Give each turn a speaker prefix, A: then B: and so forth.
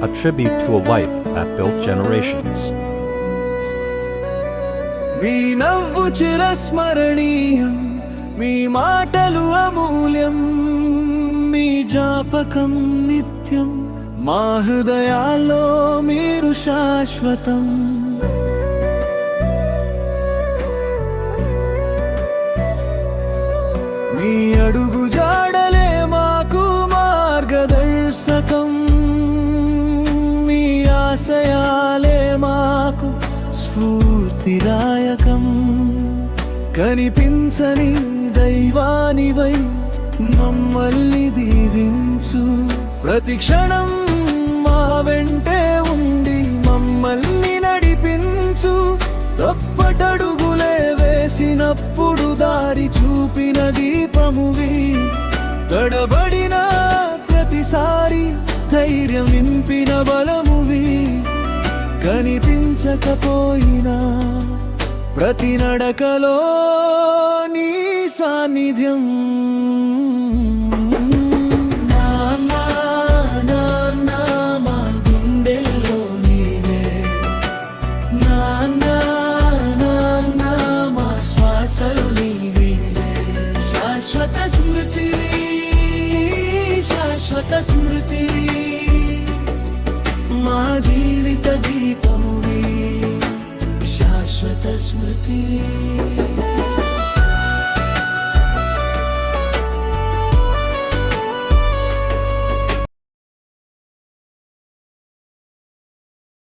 A: a tribute to a life that built generations.
B: మీ నవ్వు చిరస్మరణీయం, మీ మాటలు అమూల్యం, మీ జ్ఞాపకం నిత్యం, మా హృదయాల్లో మీరు శాశ్వతం. మీ అడుగు జాడలే మాకు మార్గదర్శకం, మీ ఆశయాలే మాకు స్ఫూర్తిదాయకం. కనిపించని దైవానివై మమ్మల్ని దీవించు, ప్రతి క్షణం మా వెంటే ఉండి మమ్మల్ని నడిపించు. తప్పటడుగులే వేసినప్పుడు దారి చూపిన దీపమువి, తడబడిన ప్రతిసారి ధైర్యం నింపిన బలమువి. కనిపించకపోయినా ప్రతి నడకలో నీ సాన్నిధ్యం. నాన్నా నాన్నా మా గుండెల్లో నీవే, నాన్నా నాన్నా మా శ్వాసలు నీవే. శాశ్వత స్మృతి, శాశ్వత స్మృతి, మా జీవిత దీపమువి, శాశ్వత స్మృతి.